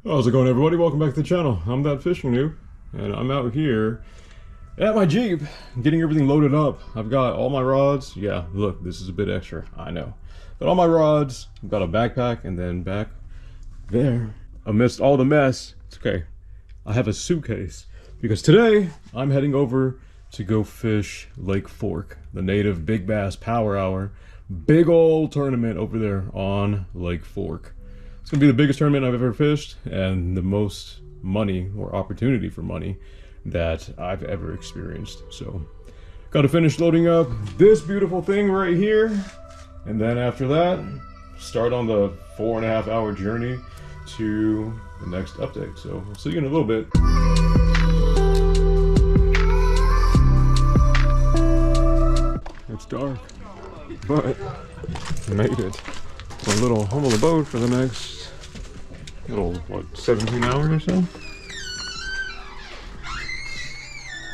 How's it going, everybody? Welcome back to the channel. I'm that fishing noob, and I'm out here at my Jeep getting everything loaded up. I've got all my rods. Yeah, look, this is a bit extra, I know. But all my rods, I've got a backpack, and then back there, amidst all the mess, it's okay, I have a suitcase. Because today, I'm heading over to go fish Lake Fork, the native big bass power hour. Big old tournament over there on Lake Fork. It's gonna be the biggest tournament I've ever fished and the most money or opportunity for money that I've ever experienced. So, gotta finish loading up this beautiful thing right here. And then after that, start on the 4.5 hour journey to the next update. So, I'll see you in a little bit. It's dark, but I made it. A little humble abode for the next little, what, 17 hours or so?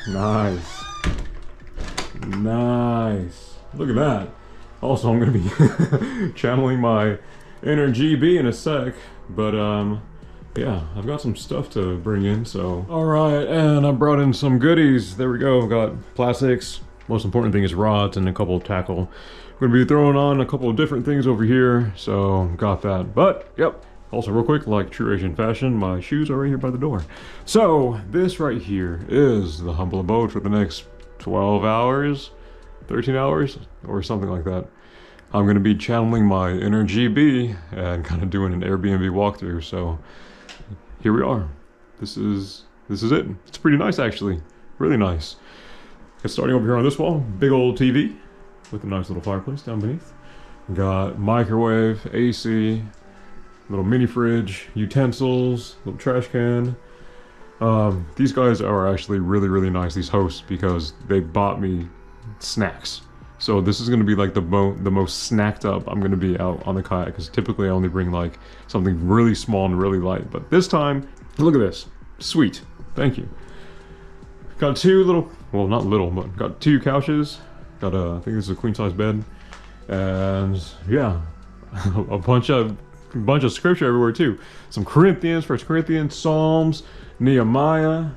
Nice. Nice. Look at that. Also, I'm gonna be channeling my inner GB in a sec, but yeah, I've got some stuff to bring in, so. All right, and I brought in some goodies. There we go, I've got plastics. Most important thing is rods and a couple of tackle. We're gonna be throwing on a couple of different things over here, so got that. But, yep, also real quick, like true Asian fashion, my shoes are right here by the door. So, this right here is the humble abode for the next 12 hours, 13 hours, or something like that. I'm gonna be channeling my inner GB and kind of doing an Airbnb walkthrough, so here we are. This is it. It's pretty nice, actually. Really nice. Starting over here on this wall, big old TV with a nice little fireplace down beneath. Got microwave, AC, little mini fridge, utensils, little trash can. These guys are actually really nice, these hosts, because they bought me snacks. So this is gonna be like the most snacked up I'm gonna be out on the kayak, because typically I only bring like something really small and really light. But this time, look at this. Sweet. Thank you. Got two little, well, not little, but got two couches. Got a, I think this is a queen size bed, and yeah, a bunch of scripture everywhere too. Some Corinthians, 1 Corinthians, Psalms, Nehemiah.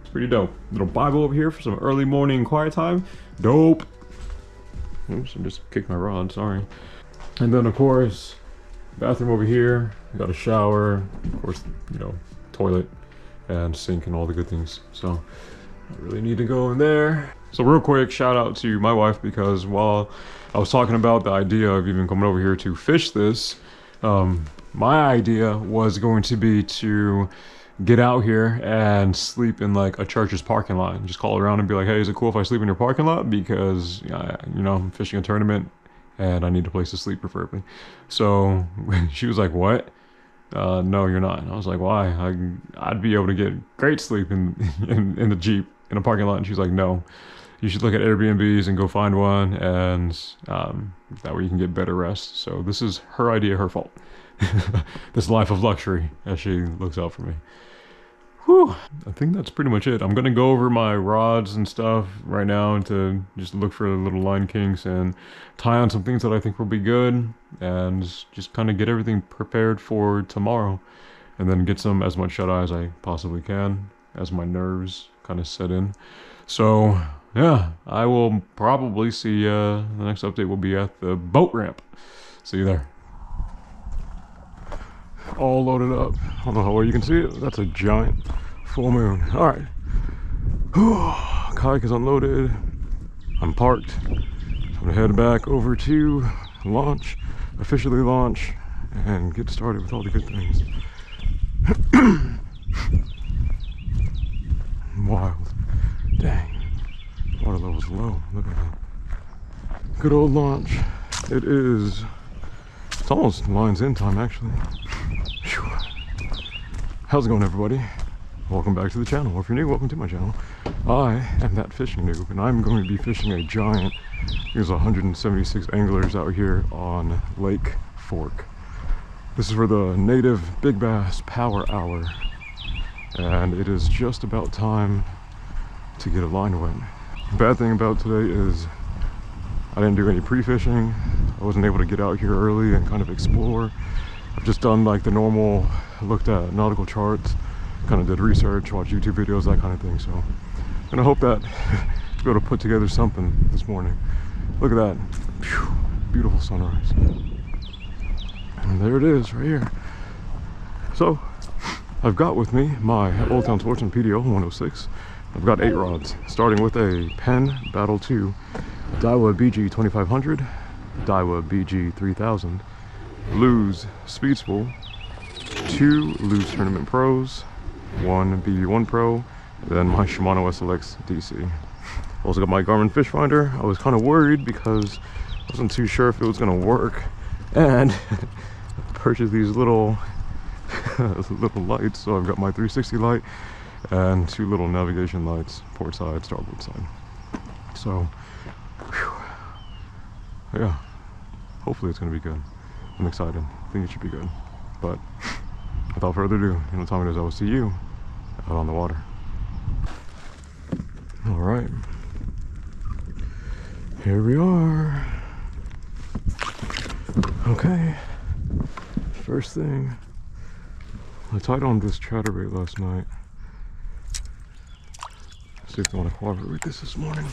It's pretty dope. Little Bible over here for some early morning quiet time. Dope. Oops, I just kicked my rod. Sorry. And then of course, bathroom over here. Got a shower, of course, you know, toilet and sink and all the good things. So. I really need to go in there. So real quick, shout out to my wife, because while I was talking about the idea of even coming over here to fish this, my idea was going to be to get out here and sleep in like a church's parking lot and just call around and be like, hey, is it cool if I sleep in your parking lot? Because, you know, I'm fishing a tournament and I need a place to sleep preferably. So she was like, what? No, you're not. And I was like, why? I'd be able to get great sleep in the Jeep in a parking lot. And she's like, no, you should look at Airbnbs and go find one, and that way you can get better rest. So this is her idea, her fault. This life of luxury as she looks out for me. Whew. I think that's pretty much it. I'm gonna go over my rods and stuff right now to just look for little line kinks and tie on some things that I think will be good, and just kind of get everything prepared for tomorrow, and then get some as much shut-eye as I possibly can as my nerves kind of set in. So yeah, I will probably see the next update will be at the boat ramp. See you there. All loaded up. I don't know how well you can see it. That's a giant full moon. All right. Kayak is unloaded. I'm parked. I'm gonna head back over to launch, officially launch, and get started with all the good things. Wild. Dang. Water level's low. Look at that. Good old launch. It is. It's almost lines in time, actually. Whew. How's it going, everybody? Welcome back to the channel. Or if you're new, welcome to my channel. I am that fishing noob, and I'm going to be fishing a giant. There's 176 anglers out here on Lake Fork. This is for the native big bass power hour, and it is just about time to get a line wet. Bad thing about today is I didn't do any pre-fishing. I wasn't able to get out here early and kind of explore I've just done like the normal, looked at nautical charts, kind of did research, watched YouTube videos, that kind of thing. So, and I hope that I'll be able to put together something this morning. Look at that. Phew, beautiful sunrise. And there it is right here. So I've got with me my Old Town Sportsman PDO 106. I've got 8 rods, starting with a Penn Battle 2 Daiwa BG 2500, Daiwa BG 3000, Lew's Speed Spool, 2 Lew's Tournament Pros, 1 BB1 Pro, then my Shimano SLX DC. Also got my Garmin Fish Finder. I was kind of worried because I wasn't too sure if it was going to work, and purchased these little lights. So I've got my 360 light and 2 little navigation lights, port side, starboard side. So whew, yeah, hopefully it's going to be good. I'm excited. I think it should be good. But without further ado, you know what time it is. I will see you out on the water. All right, here we are. Okay, first thing, I tied on this chatterbait last night. See if they want to cooperate with this morning.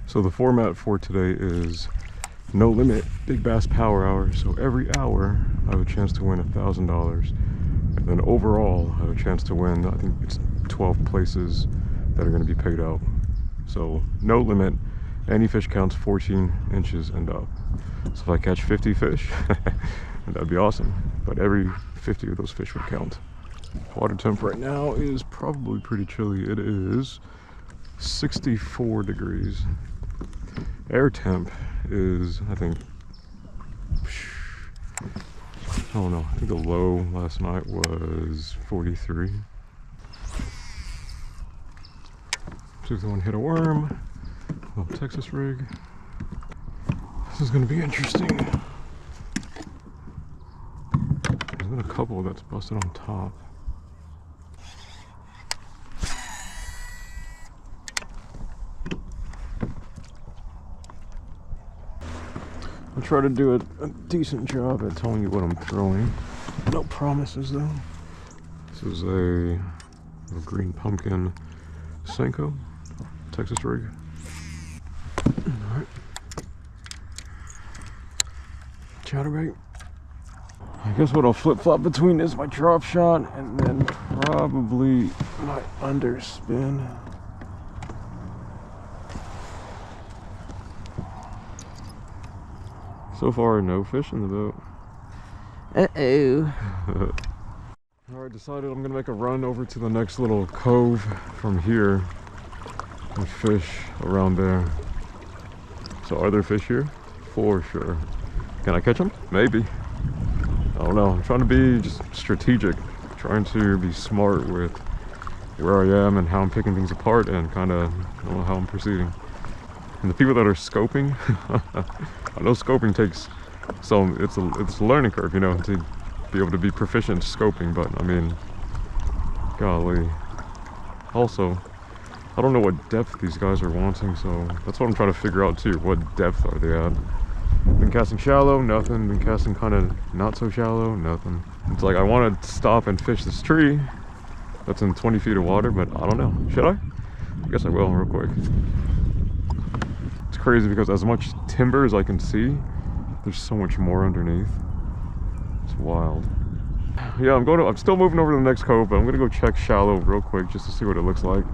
So the format for today is no limit big bass power hour. So every hour I have a chance to win $1,000, and then overall I have a chance to win, I think it's 12 places that are going to be paid out. So no limit, any fish counts 14 inches and up. So if I catch 50 fish that'd be awesome, but every 50 of those fish would count. Water temp right now is probably pretty chilly. It is 64 degrees. Air temp is, I think, I don't know, I think the low last night was 43. See if they want to hit a worm. Little Texas rig. This is going to be interesting. There's been a couple that's busted on top. I'll try to do a decent job at telling you what I'm throwing. No promises though. This is a green pumpkin Senko Texas rig. Alright. Chatterbait. I guess what I'll flip-flop between is my drop shot and then probably my underspin. So far, no fish in the boat. Uh-oh. Alright, decided I'm gonna make a run over to the next little cove from here and fish around there. So are there fish here? For sure. Can I catch them? Maybe. I don't know. I'm trying to be just strategic. Trying to be smart with where I am and how I'm picking things apart and kind of, I don't know, how I'm proceeding. And the people that are scoping, I know scoping takes some, it's a learning curve, you know, to be able to be proficient scoping, but I mean, golly. Also, I don't know what depth these guys are wanting, so that's what I'm trying to figure out too. What depth are they at? Been casting shallow, nothing. Been casting kind of not so shallow, nothing. It's like I want to stop and fish this tree that's in 20 feet of water, but I don't know. Should I? I guess I will real quick. It's crazy because as much timber as I can see, there's so much more underneath. It's wild. Yeah, I'm still moving over to the next cove, but I'm gonna go check shallow real quick just to see what it looks like.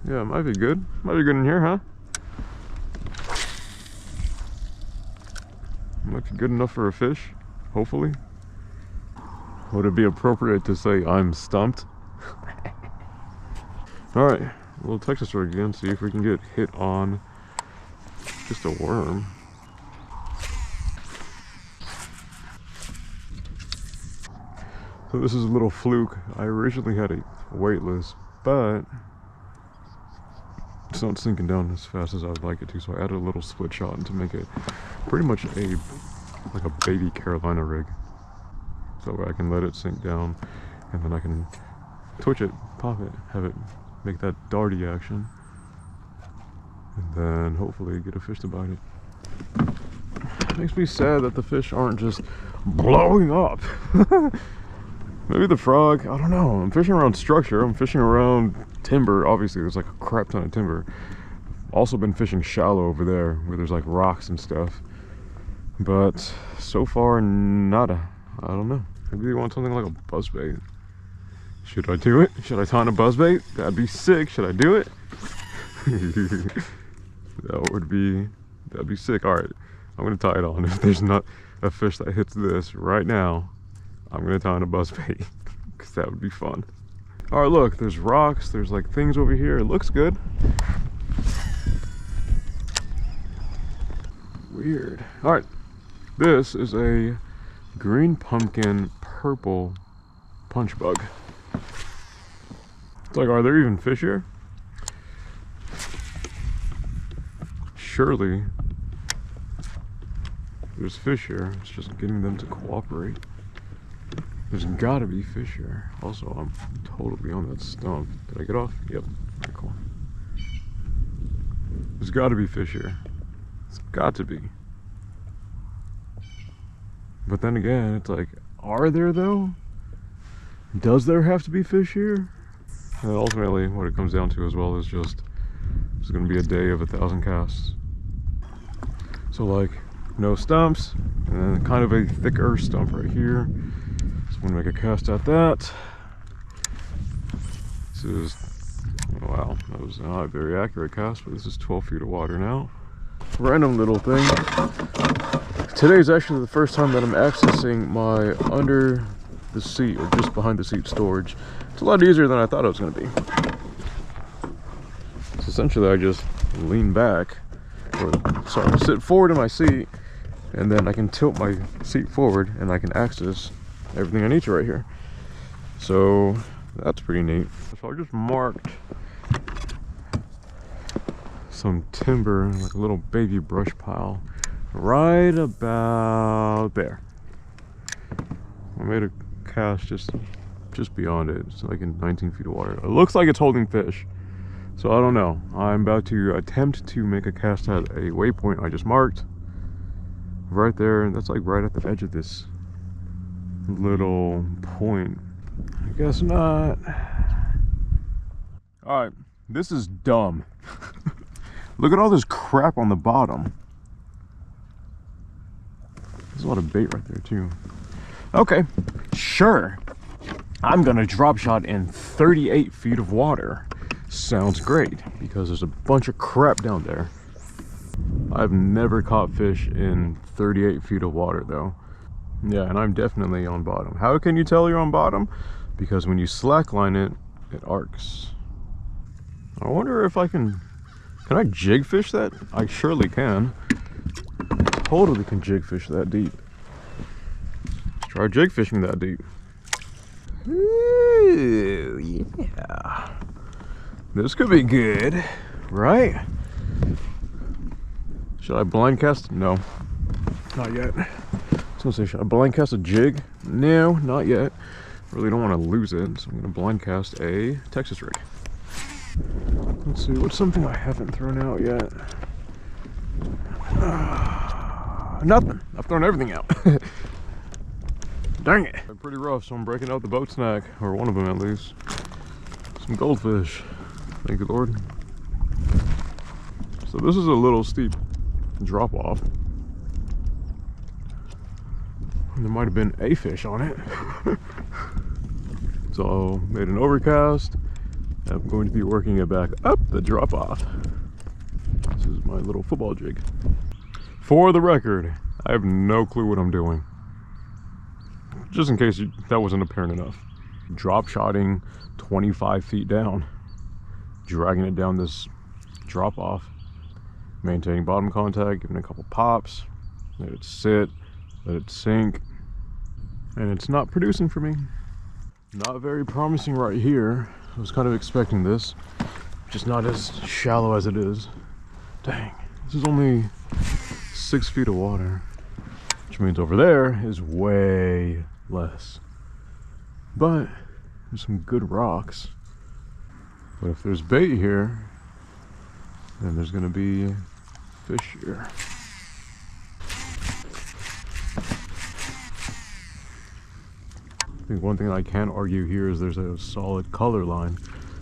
Yeah, it might be good. Might be good in here, huh? Might be good enough for a fish, hopefully. Would it be appropriate to say I'm stumped? Alright, a little Texas rig again, see if we can get hit on just a worm. So this is a little fluke. I originally had a weightless, but it's not sinking down as fast as I would like it to, so I added a little split shot to make it pretty much like a baby Carolina rig. So I can let it sink down, and then I can twitch it, pop it, have it make that darty action, and then hopefully get a fish to bite it. makes me sad that the fish aren't just blowing up. Maybe the frog, I don't know. I'm fishing around structure, I'm fishing around timber. Obviously there's like a crap ton of timber. Also been fishing shallow over there where there's like rocks and stuff. But so far, nada. I don't know. Maybe they want something like a buzzbait. Should I do it? Should I tie on a buzzbait? That'd be sick. Should I do it? That'd be sick. All right, I'm gonna tie it on. If there's not a fish that hits this right now, I'm gonna tie on a buzzbait because that would be fun. All right, look, there's rocks. There's like things over here. It looks good. Weird. All right, this is a green pumpkin purple punch bug. It's like, are there even fish here? Surely there's fish here. It's just getting them to cooperate. There's gotta be fish here. Also, I'm totally on that stump. Did I get off? Yep. Okay, cool. There's gotta be fish here. It's got to be. But then again, it's like, are there though? Does there have to be fish here? And ultimately, what it comes down to as well is just, it's gonna be a day of 1,000 casts. So like, no stumps, and then kind of a thicker stump right here. So I'm gonna make a cast at that. This is, wow, that was not a very accurate cast, but this is 12 feet of water now. Random little thing. Today is actually the first time that I'm accessing my under the seat or just behind the seat storage. It's a lot easier than I thought it was going to be. So essentially I just lean back, or sorry, sit forward in my seat, and then I can tilt my seat forward and I can access everything I need to right here. So that's pretty neat. So I just marked some timber, like a little baby brush pile, right about there. I made a cast just beyond it. It's like in 19 feet of water. It looks like it's holding fish, so I don't know. I'm about to attempt to make a cast at a waypoint I just marked right there, and that's like right at the edge of this little point. I guess not. All right, this is dumb. Look at all this crap on the bottom. There's a lot of bait right there too. Okay, sure. I'm gonna drop shot in 38 feet of water. Sounds great, because there's a bunch of crap down there. I've never caught fish in 38 feet of water though. Yeah, and I'm definitely on bottom. How can you tell you're on bottom? Because when you slackline it, it arcs. I wonder if I can I jig fish that? I surely can. Totally can jig fish that deep. Let's try jig fishing that deep. Ooh, yeah. This could be good, right? Should I blind cast? No, not yet. I was gonna say, should I blind cast a jig? No, not yet. Really don't want to lose it, so I'm gonna blind cast a Texas rig. Let's see, what's something I haven't thrown out yet? Nothing. I've thrown everything out. Dang it. Pretty rough, so I'm breaking out the boat snack, or one of them at least. Some goldfish. Thank you, Lord. So this is a little steep drop off. There might have been a fish on it. So made an overcast. I'm going to be working it back up the drop off. This is my little football jig. For the record, I have no clue what I'm doing. Just in case that wasn't apparent enough. Drop shotting 25 feet down, dragging it down this drop off, maintaining bottom contact, giving it a couple pops, let it sit, let it sink, and it's not producing for me. Not very promising right here. I was kind of expecting this, just not as shallow as it is. Dang, this is only 6 feet of water, which means over there is way less. But there's some good rocks. But if there's bait here, then there's gonna be fish here. think one thing I can't argue here is there's a solid color line,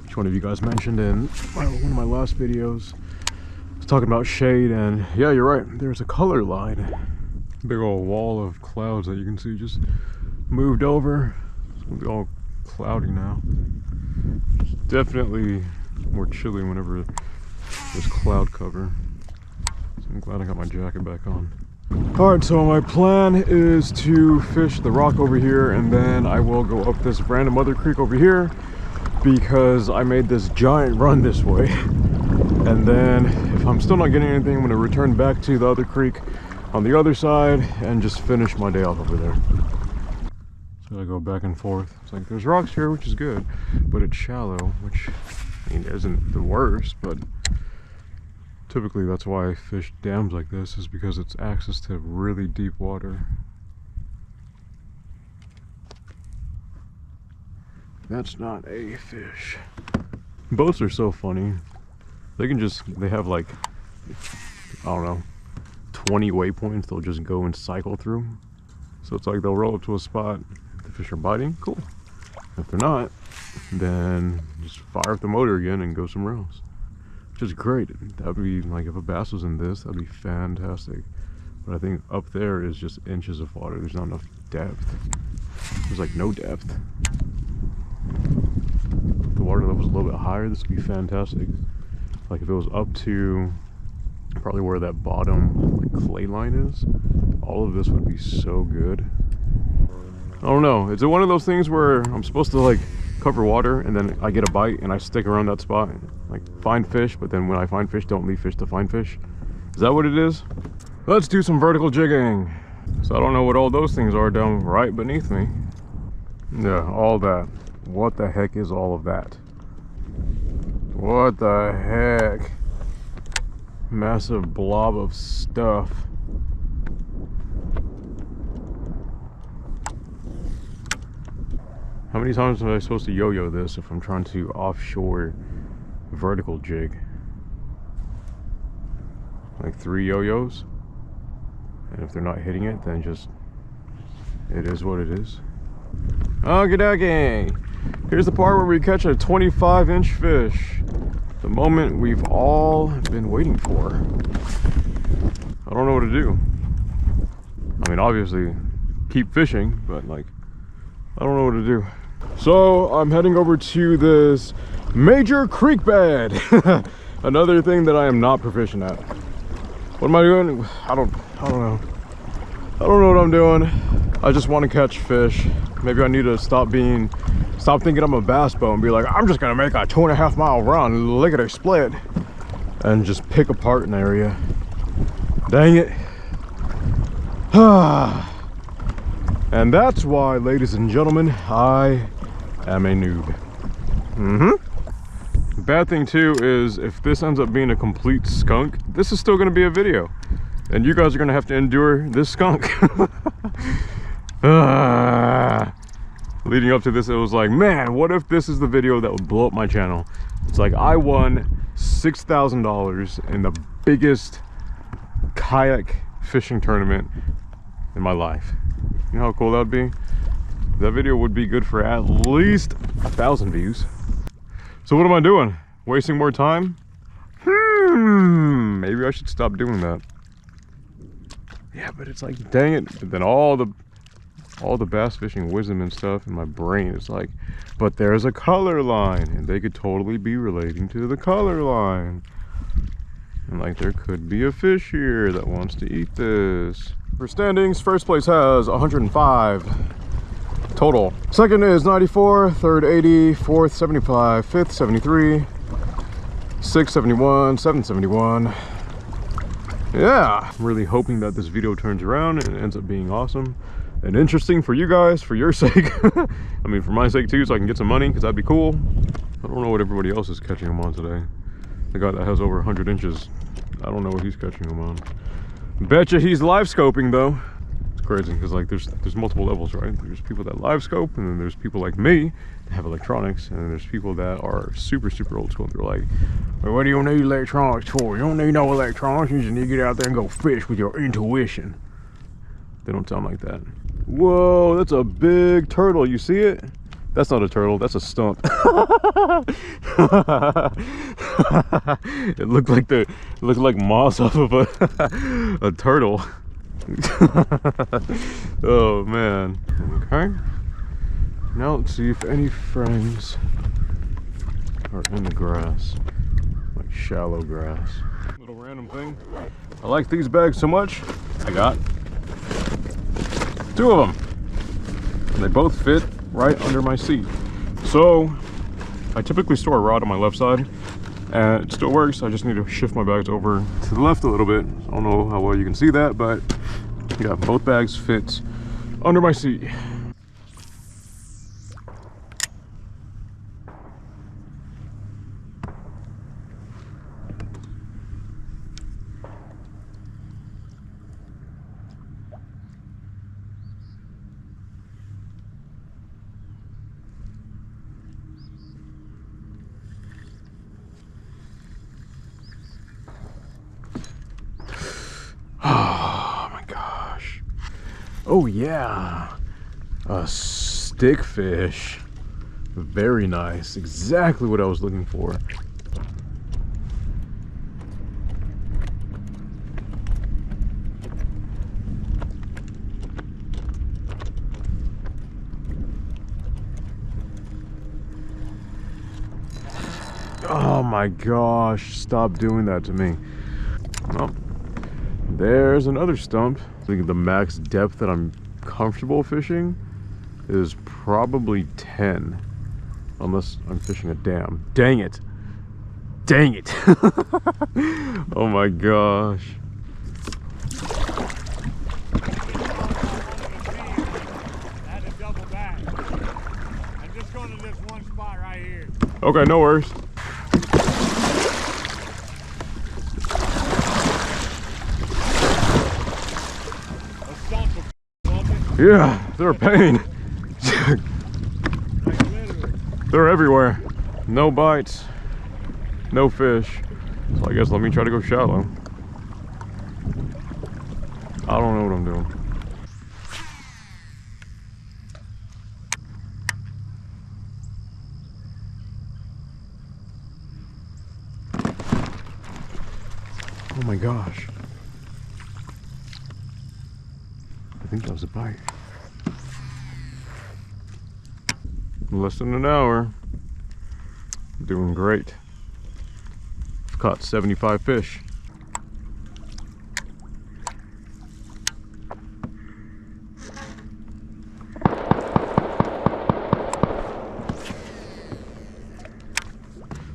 which one of you guys mentioned in one of my last videos. I was talking about shade, and yeah, you're right, there's a color line. Big old wall of clouds that you can see just moved over. It's gonna be all cloudy now. It's definitely more chilly whenever there's cloud cover. So I'm glad I got my jacket back on. Alright, so my plan is to fish the rock over here, and then I will go up this random other creek over here because I made this giant run this way. And then if I'm still not getting anything, I'm going to return back to the other creek on the other side and just finish my day off over there. So I go back and forth. It's like there's rocks here, which is good, but it's shallow, which I mean isn't the worst, but typically that's why I fish dams like this, is because it's access to really deep water. That's not a fish. Boats are so funny. They have like, I don't know, 20 waypoints they'll just go and cycle through. So it's like they'll roll up to a spot, if the fish are biting, cool. If they're not, then just fire up the motor again and go somewhere else. Which is great. That would be like, if a bass was in this, that'd be fantastic. But I think up there is just inches of water. There's not enough depth. There's like no depth. If the water level was a little bit higher, this would be fantastic. Like if it was up to probably where that bottom like clay line is, all of this would be so good. I don't know, is it one of those things where I'm supposed to like cover water and then I get a bite and I stick around that spot, like find fish, but then when I find fish, don't leave fish to find fish? Is that what it is? Let's do some vertical jigging. So I don't know what all those things are down right beneath me. Yeah, all that. What the heck is all of that? What the heck? Massive blob of stuff. How many times am I supposed to yo-yo this if I'm trying to offshore vertical jig? Like 3 yo-yos? And if they're not hitting it, then just, it is what it is. Okie dokie! Here's the part where we catch a 25-inch fish. The moment we've all been waiting for. I don't know what to do. I mean, obviously, keep fishing, but like, I don't know what to do. So I'm heading over to this major creek bed. Another thing that I am not proficient at. What am I doing? I don't know. I don't know what I'm doing. I just want to catch fish. Maybe I need to stop thinking I'm a bass boat and be like, I'm just gonna make a 2.5 mile run, lickety split, and just pick apart an area. Dang it. And that's why, ladies and gentlemen, I am a noob. The bad thing too is if this ends up being a complete skunk, this is still gonna be a video. And you guys are gonna have to endure this skunk. Leading up to this, it was like, man, what if this is the video that would blow up my channel? It's like I won $6,000 in the biggest kayak fishing tournament in my life. You know how cool that would be? That video would be good for at least 1,000 views. So what am I doing? Wasting more time? Maybe I should stop doing that. Yeah, but it's like, dang it. But then all the bass fishing wisdom and stuff in my brain is like, but there's a color line, and they could totally be relating to the color line. And like, there could be a fish here that wants to eat this. For standings, first place has 105 total. Second is 94, third 80, fourth 75, fifth 73, sixth 71, seventh 71. Yeah, I'm really hoping that this video turns around and it ends up being awesome and interesting for you guys, for your sake. I mean, for my sake too, so I can get some money, because that'd be cool. I don't know what everybody else is catching them on today. The guy that has over 100 inches, I don't know what he's catching them on. Betcha he's live scoping though. It's crazy, because like there's multiple levels, right? There's people that live scope, and then there's people like me that have electronics, and then there's people that are super old school, and they're like, well, what do you need electronics for? You don't need no electronics, you just need to get out there and go fish with your intuition. They don't sound like that. Whoa, that's a big turtle. You see it? That's not a turtle, that's a stump. It looked like moss off of a turtle. Oh man. Okay. Now let's see if any frames are in the grass. Like shallow grass. Little random thing. I like these bags so much, I got 2 of them. And they both fit right under my seat. So I typically store a rod on my left side and it still works. I just need to shift my bags over to the left a little bit. I don't know how well you can see that, but yeah, both bags fit under my seat. Oh my gosh. Oh yeah. A stickfish. Very nice. Exactly what I was looking for. Oh my gosh. Stop doing that to me. Well, there's another stump. I think the max depth that I'm comfortable fishing is probably 10. Unless I'm fishing a dam. Dang it. Dang it. Oh my gosh. Had to double back. I'm just going to this one spot right here. Okay, no worries. Yeah, they're a pain. They're everywhere. No bites, no fish. So I guess let me try to go shallow. I don't know what I'm doing. Oh my gosh. I think that was a bite. Less than an hour. Doing great. I've caught 75 fish.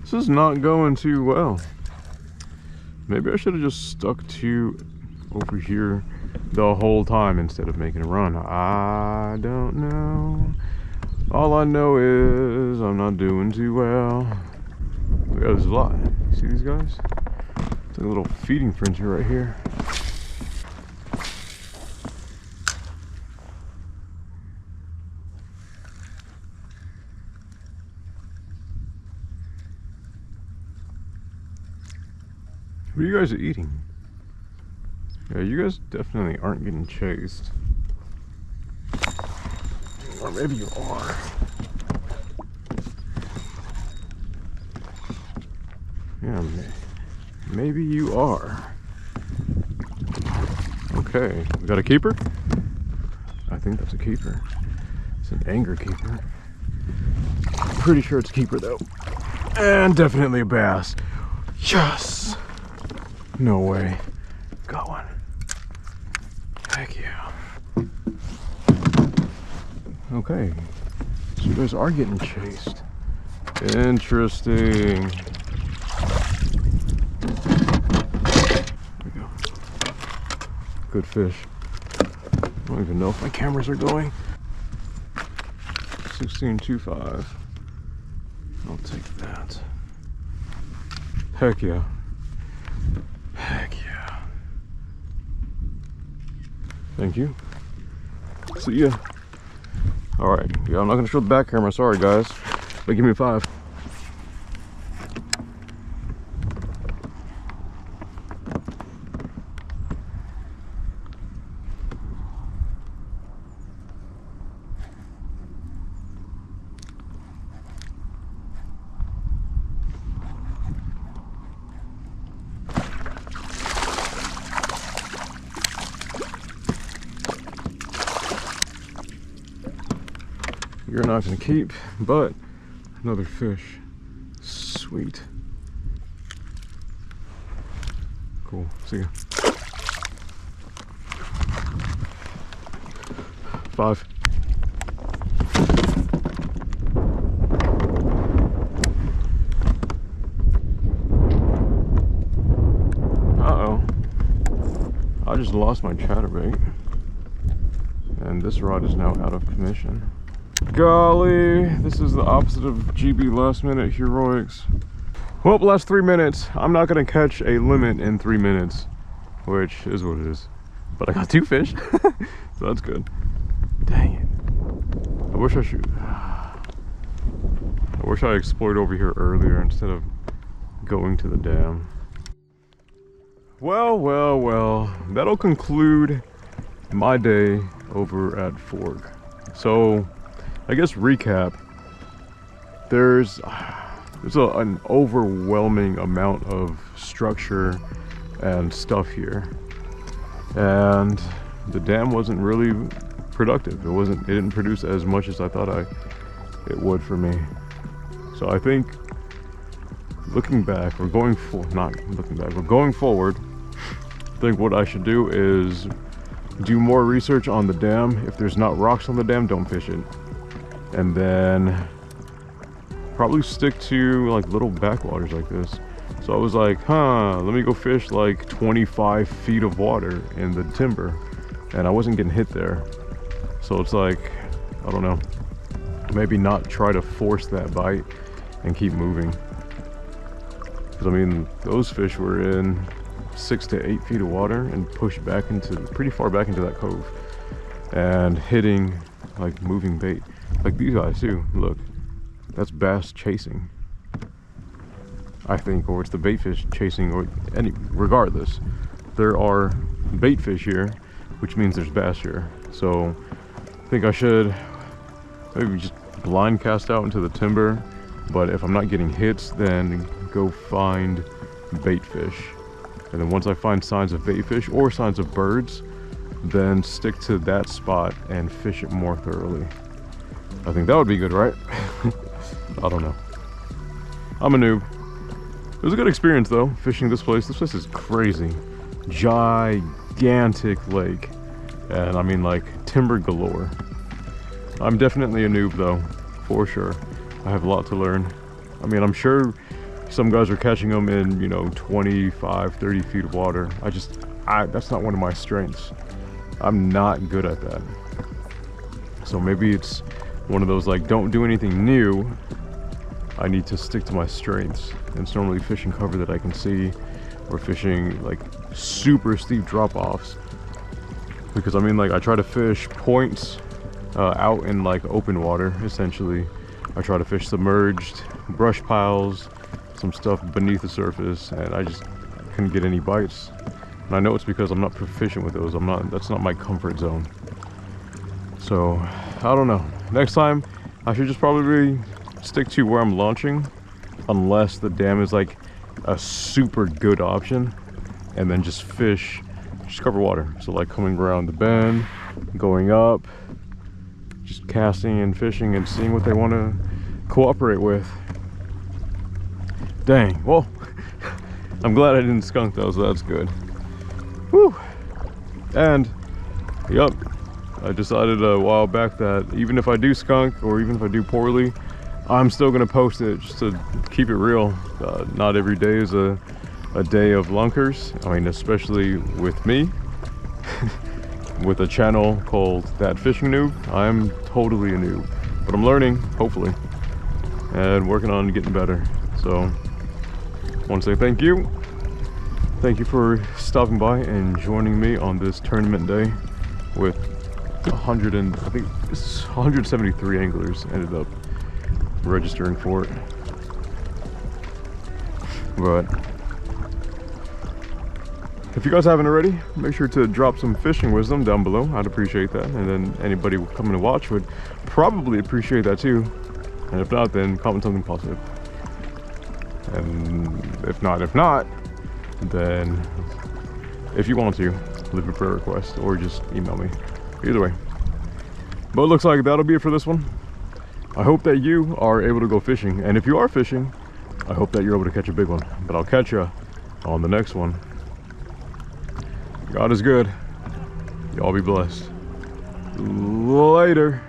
This is not going too well. Maybe I should have just stuck to over here the whole time instead of making a run. I don't know. All I know is I'm not doing too well. Look, there's a lot. See these guys? It's like a little feeding frenzy right here. What are you guys eating? Yeah, you guys definitely aren't getting chased. Or maybe you are. Yeah, maybe you are. Okay, we got a keeper? I think that's a keeper. It's an anger keeper. I'm pretty sure it's a keeper though. And definitely a bass. Yes! No way. Got one. Heck yeah. Okay. So you guys are getting chased. Interesting. There we go. Good fish. I don't even know if my cameras are going. 16.25. I'll take that. Heck yeah. Heck yeah. Thank you. See ya. Alright, yeah, I'm not gonna show the back camera, sorry guys. But give me a 5. you're not gonna keep, but another fish. Sweet. Cool. See ya. 5. Uh-oh. I just lost my chatterbait. And this rod is now out of commission. Golly, this is the opposite of GB last minute heroics. Well, last 3 minutes. I'm not gonna catch a limit in 3 minutes, which is what it is. But I got 2 fish, so that's good. Dang it. I wish I explored over here earlier instead of going to the dam. Well, that'll conclude my day over at Fork. So, I guess recap. There's an overwhelming amount of structure and stuff here, and the dam wasn't really productive. It didn't produce as much as I thought it would for me. So I think going forward, I think what I should do is do more research on the dam. If there's not rocks on the dam, don't fish it. And then probably stick to like little backwaters like this. So I was like, let me go fish like 25 feet of water in the timber. And I wasn't getting hit there. So it's like, I don't know, maybe not try to force that bite and keep moving. Because I mean, those fish were in 6 to 8 feet of water and pushed back pretty far back into that cove and hitting like moving bait. Like these guys too, look, that's bass chasing, I think, or it's the bait fish chasing, or regardless, there are bait fish here, which means there's bass here. So I think I should maybe just blind cast out into the timber, but if I'm not getting hits, then go find bait fish. And then once I find signs of bait fish or signs of birds, then stick to that spot and fish it more thoroughly. I think that would be good, right? I don't know. I'm a noob. It was a good experience though, fishing this place. This place is crazy. Gigantic lake. And I mean like timber galore. I'm definitely a noob though, for sure. I have a lot to learn. I mean, I'm sure some guys are catching them in, 25, 30 feet of water. That's not one of my strengths. I'm not good at that. So maybe it's one of those like, don't do anything new. I need to stick to my strengths. And it's normally fishing cover that I can see, or fishing like super steep drop-offs. Because I mean, like, I try to fish points out in like open water, essentially. I try to fish submerged brush piles, some stuff beneath the surface, and I just couldn't get any bites. And I know it's because I'm not proficient with those. That's not my comfort zone. So I don't know. Next time I should just probably stick to where I'm launching, unless the dam is like a super good option, and then just cover water. So like coming around the bend, going up, just casting and fishing and seeing what they want to cooperate with. Dang, well, I'm glad I didn't skunk those, so that's good. Whew. And, yep, I decided a while back that even if I do skunk, or even if I do poorly, I'm still gonna post it just to keep it real. Not every day is a day of lunkers. I mean, especially with me, with a channel called That Fishing Noob. I'm totally a noob, but I'm learning, hopefully, and working on getting better. So I want to say thank you. Thank you for stopping by and joining me on this tournament day with 173 anglers ended up registering for it. But if you guys haven't already, make sure to drop some fishing wisdom down below. I'd appreciate that. And then anybody coming to watch would probably appreciate that too. And if not, then comment something positive. And if not, then if you want to, leave a prayer request or just email me. Either way. But it looks like that'll be it for this one. I hope that you are able to go fishing. And if you are fishing, I hope that you're able to catch a big one. But I'll catch you on the next one. God is good. Y'all be blessed. Later.